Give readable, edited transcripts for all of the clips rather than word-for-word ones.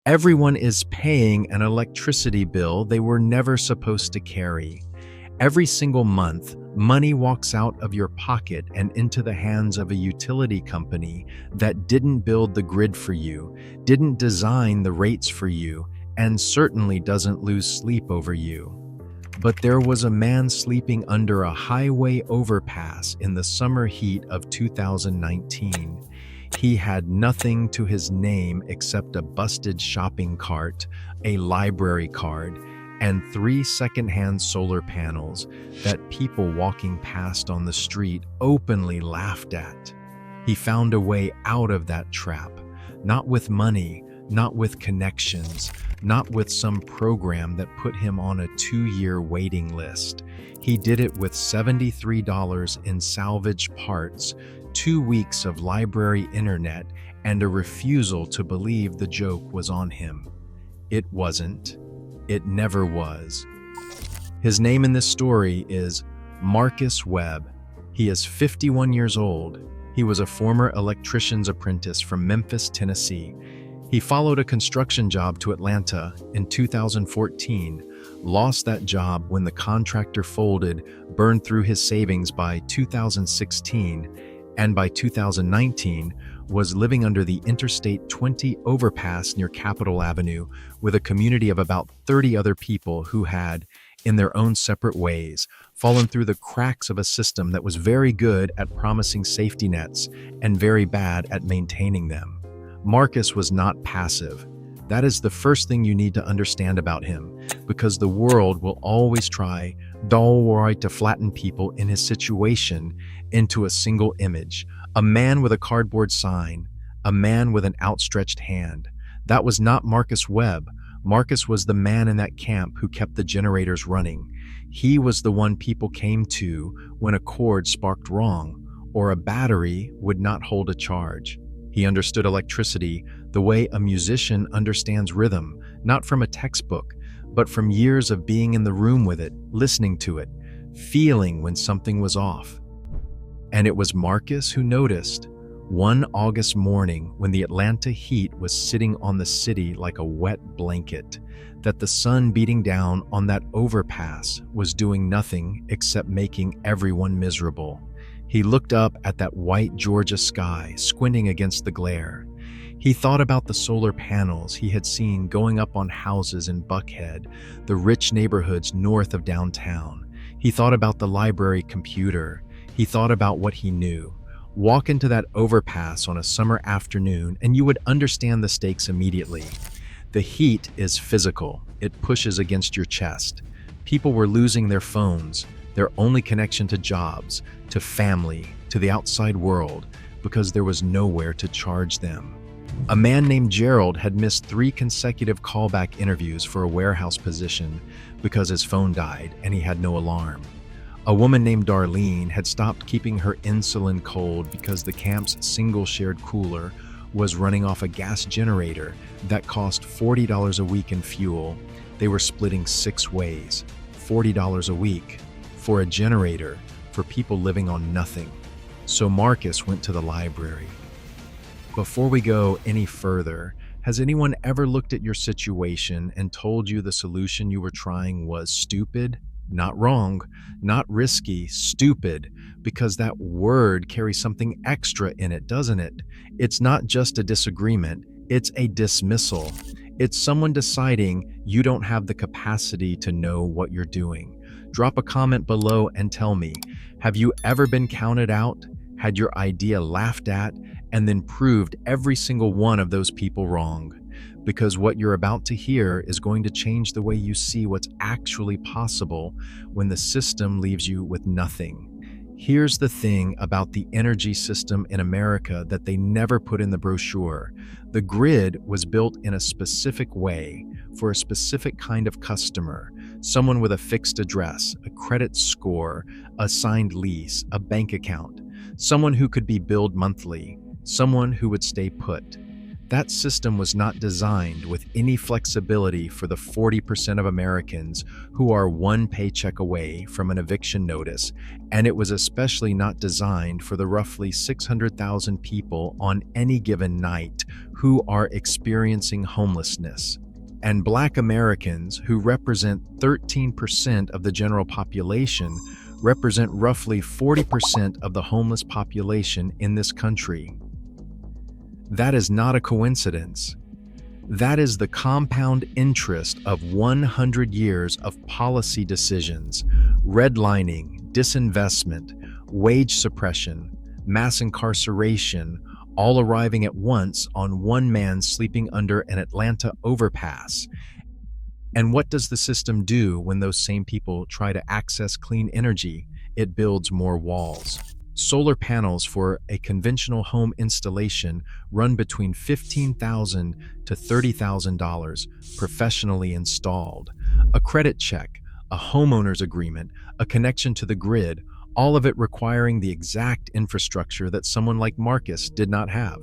Everyone is paying an electricity bill they were never supposed to carry. Every single month, money walks out of your pocket and into the hands of a utility company that didn't build the grid for you, didn't design the rates for you, and certainly doesn't lose sleep over you. But there was a man sleeping under a highway overpass in the summer heat of 2019. He had nothing to his name except a busted shopping cart, a library card, and 3 secondhand solar panels that people walking past on the street openly laughed at. He found a way out of that trap, not with money, not with connections, not with some program that put him on a 2-year waiting list. He did it with $73 in salvaged parts, 2 weeks of library internet, and a refusal to believe the joke was on him. It wasn't. It never was. His name in this story is Marcus Webb. He is 51 years old. He was a former electrician's apprentice from Memphis, Tennessee. He followed a construction job to Atlanta in 2014, lost that job when the contractor folded, burned through his savings by 2016, and by 2019 was living under the Interstate 20 overpass near Capitol Avenue with a community of about 30 other people who had, in their own separate ways, fallen through the cracks of a system that was very good at promising safety nets and very bad at maintaining them. Marcus was not passive. That is the first thing you need to understand about him, because the world will always try to flatten people in his situation into a single image. A man with a cardboard sign, a man with an outstretched hand. That was not Marcus Webb. Marcus was the man in that camp who kept the generators running. He was the one people came to when a cord sparked wrong or a battery would not hold a charge. He understood electricity the way a musician understands rhythm, not from a textbook, but from years of being in the room with it, listening to it, feeling when something was off. And it was Marcus who noticed, one August morning when the Atlanta heat was sitting on the city like a wet blanket, that the sun beating down on that overpass was doing nothing except making everyone miserable. He looked up at that white Georgia sky, squinting against the glare. He thought about the solar panels he had seen going up on houses in Buckhead, the rich neighborhoods north of downtown. He thought about the library computer. He thought about what he knew. Walk into that overpass on a summer afternoon and you would understand the stakes immediately. The heat is physical. It pushes against your chest. People were losing their phones, their only connection to jobs, to family, to the outside world, because there was nowhere to charge them. A man named Gerald had missed 3 consecutive callback interviews for a warehouse position because his phone died and he had no alarm. A woman named Darlene had stopped keeping her insulin cold because the camp's single shared cooler was running off a gas generator that cost $40 a week in fuel. They were splitting 6 ways, $40 a week, for a generator for people living on nothing. So Marcus went to the library. Before we go any further, has anyone ever looked at your situation and told you the solution you were trying was stupid? Not wrong, not risky, stupid, because that word carries something extra in it, doesn't it? It's not just a disagreement, it's a dismissal. It's someone deciding you don't have the capacity to know what you're doing. Drop a comment below and tell me, have you ever been counted out, had your idea laughed at, and then proved every single one of those people wrong? Because what you're about to hear is going to change the way you see what's actually possible when the system leaves you with nothing. Here's the thing about the energy system in America that they never put in the brochure. The grid was built in a specific way for a specific kind of customer, someone with a fixed address, a credit score, a signed lease, a bank account, someone who could be billed monthly, someone who would stay put. That system was not designed with any flexibility for the 40% of Americans who are one paycheck away from an eviction notice, and it was especially not designed for the roughly 600,000 people on any given night who are experiencing homelessness. And Black Americans, who represent 13% of the general population, represent roughly 40% of the homeless population in this country. That is not a coincidence. That is the compound interest of 100 years of policy decisions, redlining, disinvestment, wage suppression, mass incarceration, all arriving at once on one man sleeping under an Atlanta overpass. And what does the system do when those same people try to access clean energy? It builds more walls. Solar panels for a conventional home installation run between $15,000 to $30,000 professionally installed. A credit check, a homeowner's agreement, a connection to the grid, all of it requiring the exact infrastructure that someone like Marcus did not have.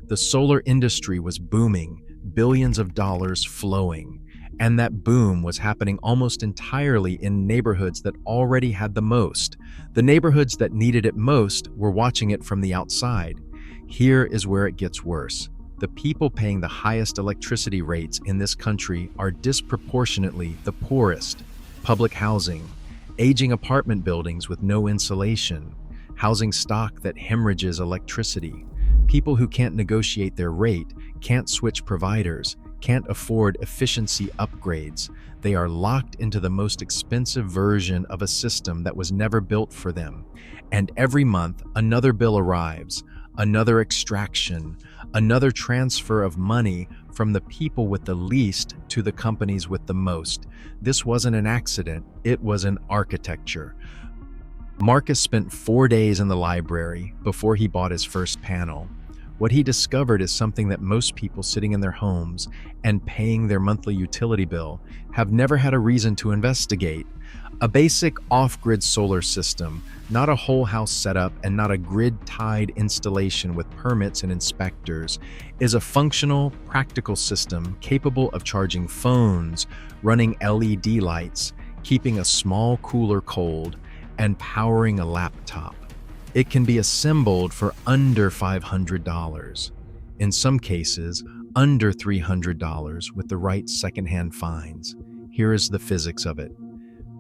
The solar industry was booming, billions of dollars flowing. And that boom was happening almost entirely in neighborhoods that already had the most. The neighborhoods that needed it most were watching it from the outside. Here is where it gets worse. The people paying the highest electricity rates in this country are disproportionately the poorest. Public housing, aging apartment buildings with no insulation, housing stock that hemorrhages electricity, people who can't negotiate their rate, can't switch providers, can't afford efficiency upgrades. They are locked into the most expensive version of a system that was never built for them. And every month, another bill arrives, another extraction, another transfer of money from the people with the least to the companies with the most. This wasn't an accident, it was an architecture. Marcus spent 4 days in the library before he bought his first panel. What he discovered is something that most people sitting in their homes and paying their monthly utility bill have never had a reason to investigate. A basic off-grid solar system, not a whole house setup and not a grid-tied installation with permits and inspectors, is a functional, practical system capable of charging phones, running LED lights, keeping a small cooler cold, and powering a laptop. It can be assembled for under $500. In some cases, under $300 with the right secondhand finds. Here is the physics of it.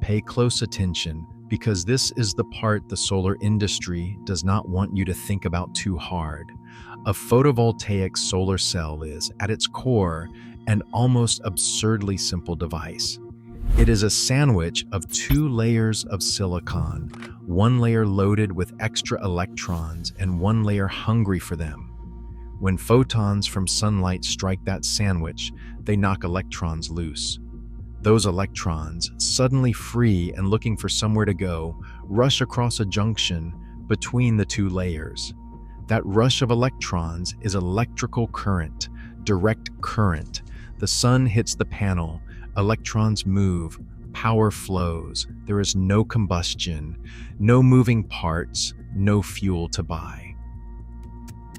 Pay close attention because this is the part the solar industry does not want you to think about too hard. A photovoltaic solar cell is, at its core, an almost absurdly simple device. It is a sandwich of 2 layers of silicon, one layer loaded with extra electrons and one layer hungry for them. When photons from sunlight strike that sandwich, they knock electrons loose. Those electrons, suddenly free and looking for somewhere to go, rush across a junction between the 2 layers. That rush of electrons is electrical current, direct current. The sun hits the panel, electrons move, power flows, there is no combustion, no moving parts, no fuel to buy.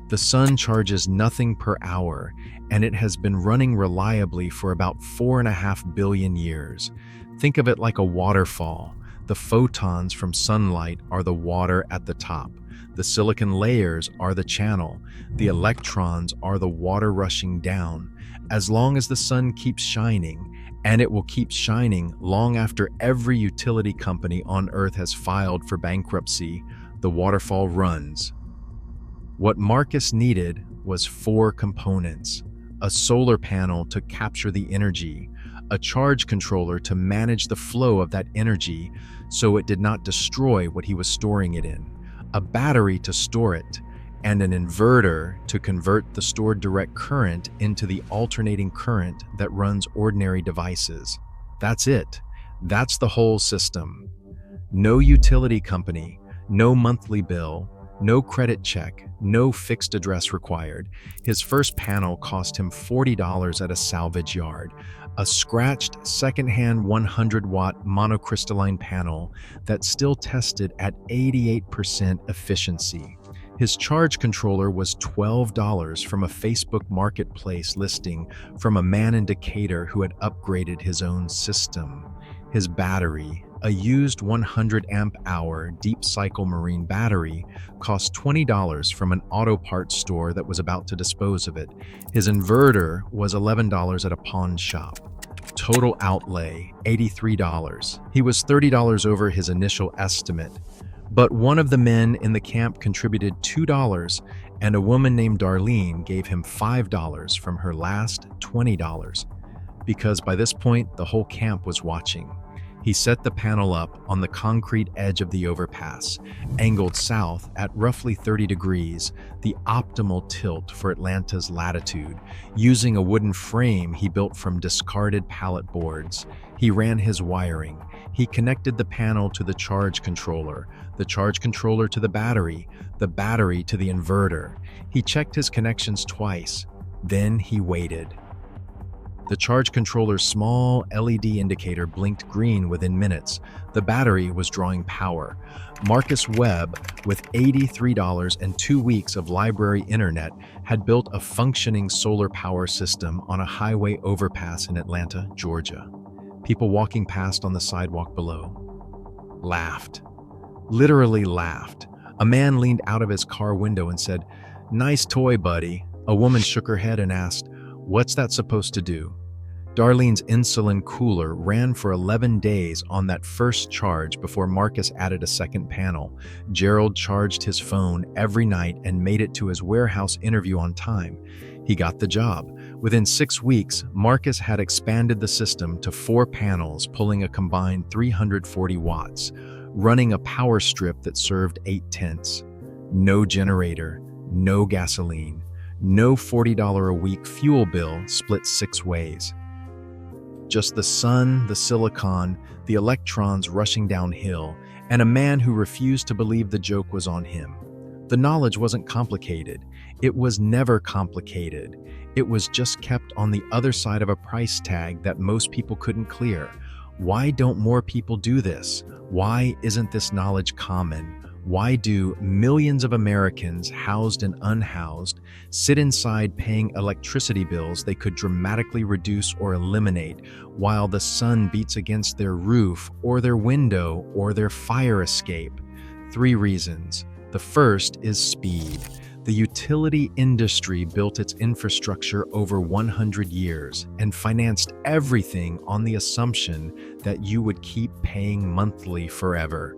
The sun charges nothing per hour, and it has been running reliably for about 4.5 billion years. Think of it like a waterfall. The photons from sunlight are the water at the top. The silicon layers are the channel. The electrons are the water rushing down. As long as the sun keeps shining, and it will keep shining long after every utility company on Earth has filed for bankruptcy, the waterfall runs. What Marcus needed was 4 components: a solar panel to capture the energy, a charge controller to manage the flow of that energy so it did not destroy what he was storing it in, a battery to store it, and an inverter to convert the stored direct current into the alternating current that runs ordinary devices. That's it. That's the whole system. No utility company, no monthly bill, no credit check, no fixed address required. His first panel cost him $40 at a salvage yard, a scratched secondhand 100-watt monocrystalline panel that still tested at 88% efficiency. His charge controller was $12 from a Facebook marketplace listing from a man in Decatur who had upgraded his own system. His battery, a used 100 amp hour deep cycle marine battery, cost $20 from an auto parts store that was about to dispose of it. His inverter was $11 at a pawn shop. Total outlay, $83. He was $30 over his initial estimate. But one of the men in the camp contributed $2, and a woman named Darlene gave him $5 from her last $20. Because by this point, the whole camp was watching. He set the panel up on the concrete edge of the overpass, angled south at roughly 30 degrees, the optimal tilt for Atlanta's latitude, using a wooden frame he built from discarded pallet boards. He ran his wiring. He connected the panel to the charge controller to the battery to the inverter. He checked his connections twice. Then he waited. The charge controller's small LED indicator blinked green within minutes. The battery was drawing power. Marcus Webb, with $83 and 2 weeks of library internet, had built a functioning solar power system on a highway overpass in Atlanta, Georgia. People walking past on the sidewalk below laughed. Literally laughed. A man leaned out of his car window and said, "Nice toy, buddy." A woman shook her head and asked, "What's that supposed to do?" Darlene's insulin cooler ran for 11 days on that first charge before Marcus added a second panel. Gerald charged his phone every night and made it to his warehouse interview on time. He got the job. Within 6 weeks, Marcus had expanded the system to 4 panels, pulling a combined 340 watts, running a power strip that served 8 tents. No generator, no gasoline. No $40 a week fuel bill split 6 ways. Just the sun, the silicon, the electrons rushing downhill, and a man who refused to believe the joke was on him. The knowledge wasn't complicated. It was never complicated. It was just kept on the other side of a price tag that most people couldn't clear. Why don't more people do this? Why isn't this knowledge common? Why do millions of Americans, housed and unhoused, sit inside paying electricity bills they could dramatically reduce or eliminate while the sun beats against their roof or their window or their fire escape? 3 reasons. The first is speed. The utility industry built its infrastructure over 100 years and financed everything on the assumption that you would keep paying monthly forever.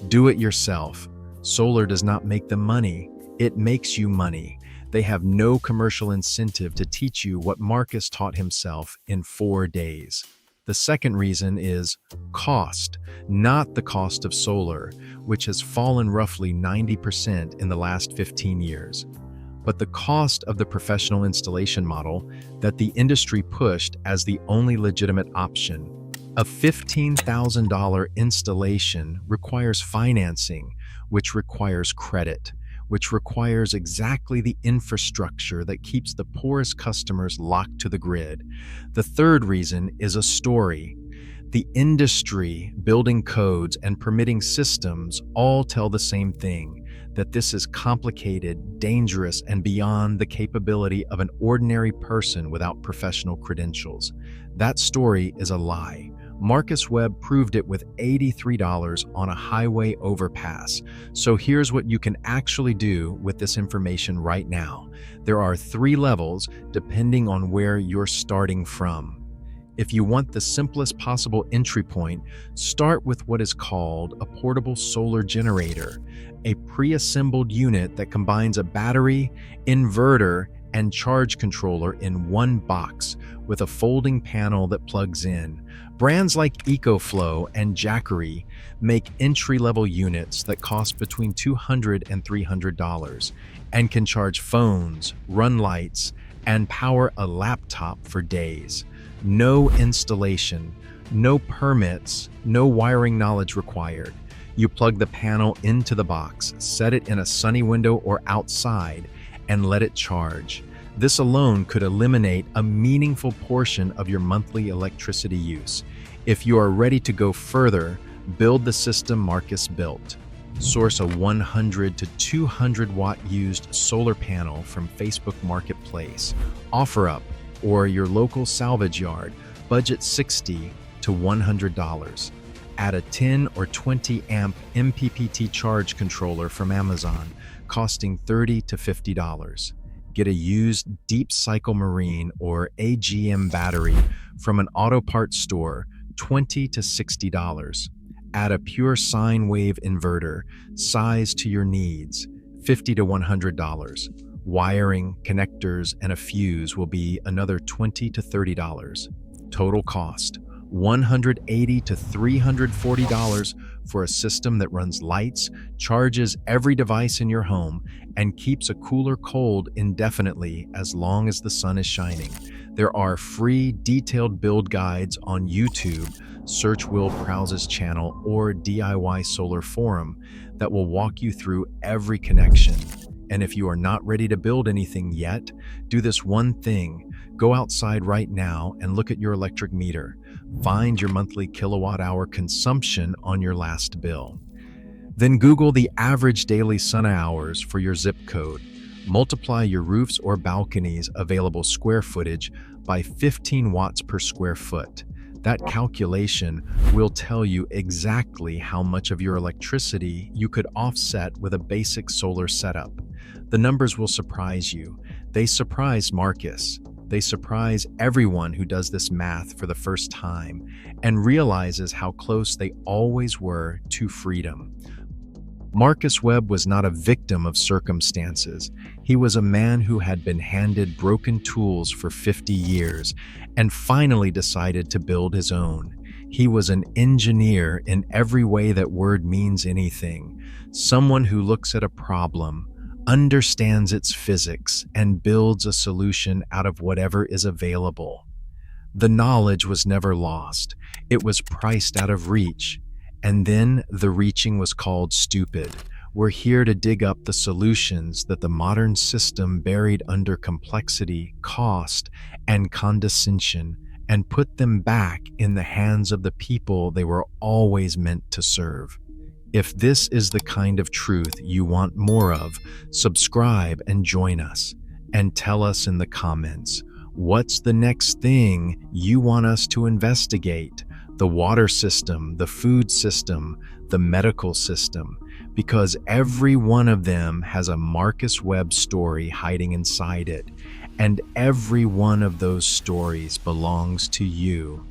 Do it yourself. Solar does not make them money. It makes you money. They have no commercial incentive to teach you what Marcus taught himself in 4 days. The second reason is cost, not the cost of solar, which has fallen roughly 90% in the last 15 years, but the cost of the professional installation model that the industry pushed as the only legitimate option. A $15,000 installation requires financing, which requires credit, which requires exactly the infrastructure that keeps the poorest customers locked to the grid. The third reason is a story. The industry, building codes, and permitting systems all tell the same thing, that this is complicated, dangerous, and beyond the capability of an ordinary person without professional credentials. That story is a lie. Marcus Webb proved it with $83 on a highway overpass. So here's what you can actually do with this information right now. There are 3 levels depending on where you're starting from. If you want the simplest possible entry point, start with what is called a portable solar generator, a pre-assembled unit that combines a battery, inverter, and charge controller in one box with a folding panel that plugs in. Brands like EcoFlow and Jackery make entry-level units that cost between $200 and $300 and can charge phones, run lights, and power a laptop for days. No installation, no permits, no wiring knowledge required. You plug the panel into the box, set it in a sunny window or outside, and let it charge. This alone could eliminate a meaningful portion of your monthly electricity use. If you are ready to go further, build the system Marcus built. Source a 100 to 200 watt used solar panel from Facebook Marketplace, OfferUp, or your local salvage yard. Budget $60 to $100. Add a 10 or 20 amp MPPT charge controller from Amazon, costing $30 to $50. Get a used Deep Cycle Marine or AGM battery from an auto parts store, $20 to $60. Add a pure sine wave inverter, size to your needs, $50 to $100. Wiring, connectors, and a fuse will be another $20 to $30. Total cost, $180 to $340 for a system that runs lights, charges every device in your home, and keeps a cooler cold indefinitely as long as the sun is shining. There are free detailed build guides on YouTube, search Will Prowse's channel, or DIY Solar Forum that will walk you through every connection. And if you are not ready to build anything yet, do this one thing. Go outside right now and look at your electric meter. Find your monthly kilowatt hour consumption on your last bill. Then Google the average daily sun hours for your zip code. Multiply your roof's or balcony's available square footage by 15 watts per square foot. That calculation will tell you exactly how much of your electricity you could offset with a basic solar setup. The numbers will surprise you. They surprise Marcus. They surprise everyone who does this math for the first time and realizes how close they always were to freedom. Marcus Webb was not a victim of circumstances. He was a man who had been handed broken tools for 50 years and finally decided to build his own. He was an engineer in every way that word means anything. Someone who looks at a problem, understands its physics, and builds a solution out of whatever is available. The knowledge was never lost. It was priced out of reach. And then the reaching was called stupid. We're here to dig up the solutions that the modern system buried under complexity, cost, and condescension, and put them back in the hands of the people they were always meant to serve. If this is the kind of truth you want more of, subscribe and join us. And tell us in the comments, what's the next thing you want us to investigate? The water system, the food system, the medical system, because every one of them has a Marcus Webb story hiding inside it, and every one of those stories belongs to you.